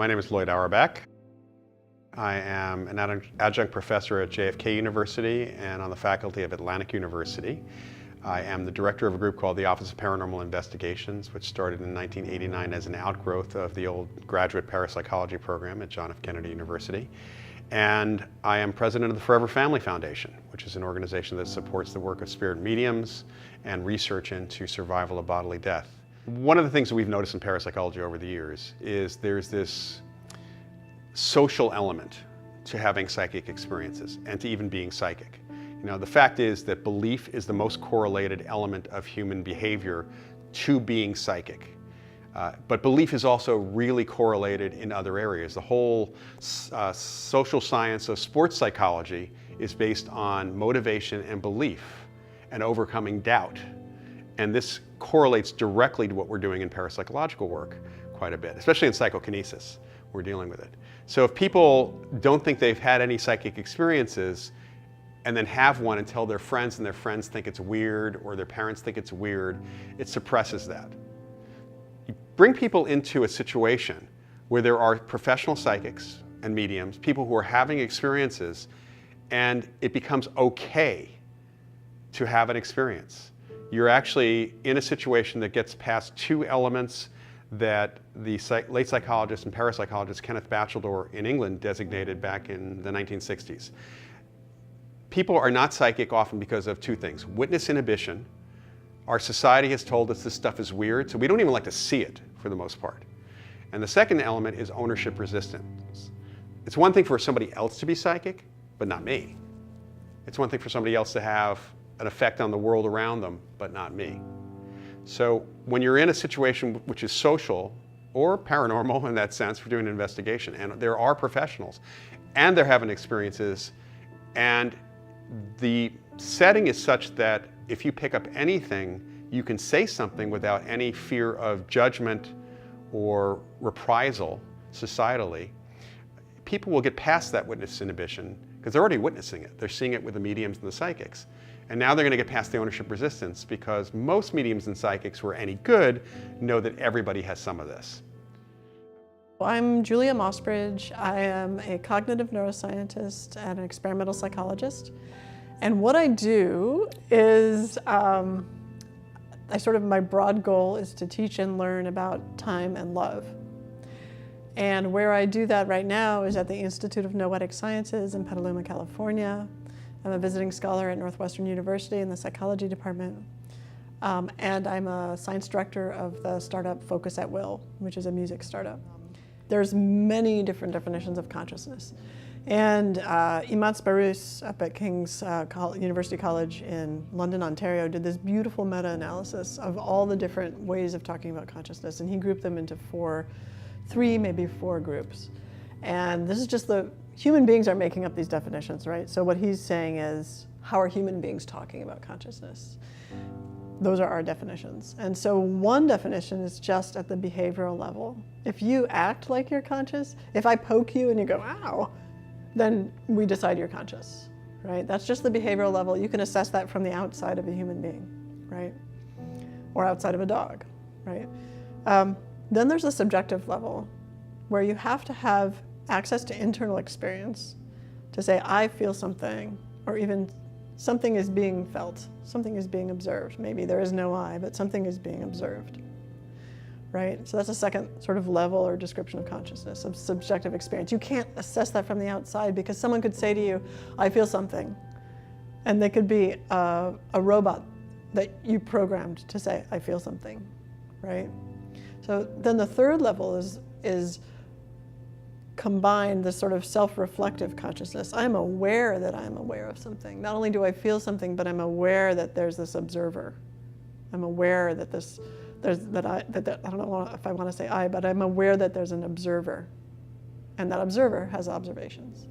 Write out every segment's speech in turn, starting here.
My name is Lloyd Auerbach. I am an adjunct professor at JFK University and on the faculty of Atlantic University. I am the director of a group called the Office of Paranormal Investigations, which started in 1989 as an outgrowth of the old graduate parapsychology program at John F. Kennedy University. And I am president of the Forever Family Foundation, which is an organization that supports the work of spirit mediums and research into survival of bodily death. One of the things that we've noticed in parapsychology over the years is there's this social element to having psychic experiences and to even being psychic. You know, the fact is that belief is the most correlated element of human behavior to being psychic. But belief is also really correlated in other areas. The whole social science of sports psychology is based on motivation and belief and overcoming doubt. And this correlates directly to what we're doing in parapsychological work quite a bit, especially in psychokinesis. We're dealing with it. So if people don't think they've had any psychic experiences and then have one and tell their friends and their friends think it's weird or their parents think it's weird, it suppresses that. You bring people into a situation where there are professional psychics and mediums, people who are having experiences, and it becomes okay to have an experience. You're actually in a situation that gets past two elements that the late psychologist and parapsychologist Kenneth Batchelor in England designated back in the 1960s. People are not psychic often because of two things. Witness inhibition. Our society has told us this stuff is weird, so we don't even like to see it for the most part. And the second element is ownership resistance. It's one thing for somebody else to be psychic, but not me. It's one thing for somebody else to have an effect on the world around them, but not me. So when you're in a situation which is social or paranormal in that sense, we're doing an investigation, and there are professionals, and they're having experiences, and the setting is such that if you pick up anything, you can say something without any fear of judgment or reprisal societally. People will get past that witness inhibition because they're already witnessing it. They're seeing it with the mediums and the psychics. And now they're going to get past the ownership resistance because most mediums and psychics who are any good know that everybody has some of this. I'm Julia Mossbridge. I am a cognitive neuroscientist and an experimental psychologist. And what I do is, my broad goal is to teach and learn about time and love. And where I do that right now is at the Institute of Noetic Sciences in Petaluma, California. I'm a visiting scholar at Northwestern University in the psychology department. And I'm a science director of the startup Focus at Will, which is a music startup. There's many different definitions of consciousness. And Imad Sparus up at King's University College in London, Ontario, did this beautiful meta-analysis of all the different ways of talking about consciousness. And he grouped them into three, maybe four groups. And this is just human beings are making up these definitions, right? So what he's saying is, how are human beings talking about consciousness? Those are our definitions. And so one definition is just at the behavioral level. If you act like you're conscious, if I poke you and you go, ow, then we decide you're conscious, right? That's just the behavioral level. You can assess that from the outside of a human being, right? Or outside of a dog, right? Then there's a subjective level where you have to have access to internal experience to say, I feel something, or even something is being felt, something is being observed. Maybe there is no I, but something is being observed, right? So that's a second sort of level or description of consciousness, of subjective experience. You can't assess that from the outside because someone could say to you, I feel something, and they could be a robot that you programmed to say, I feel something, right? So then the third level is combine this sort of self-reflective consciousness. I'm aware that I'm aware of something. Not only do I feel something, but I'm aware that there's this observer. I'm aware that I don't know if I want to say I, but I'm aware that there's an observer. And that observer has observations.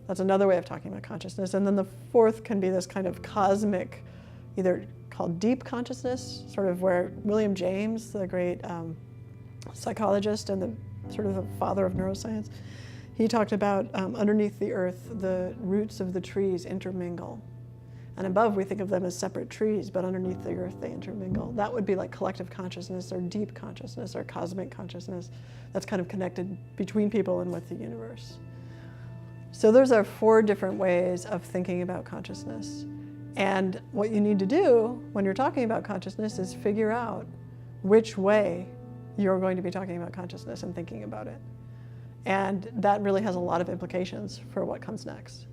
That's another way of talking about consciousness. And then the fourth can be this kind of cosmic, either called deep consciousness, sort of where William James, the great psychologist and the sort of the father of neuroscience, he talked about underneath the earth, the roots of the trees intermingle. And above, we think of them as separate trees, but underneath the earth, they intermingle. That would be like collective consciousness or deep consciousness or cosmic consciousness that's kind of connected between people and with the universe. So those are 4 different ways of thinking about consciousness. And what you need to do when you're talking about consciousness is figure out which way you're going to be talking about consciousness and thinking about it. And that really has a lot of implications for what comes next.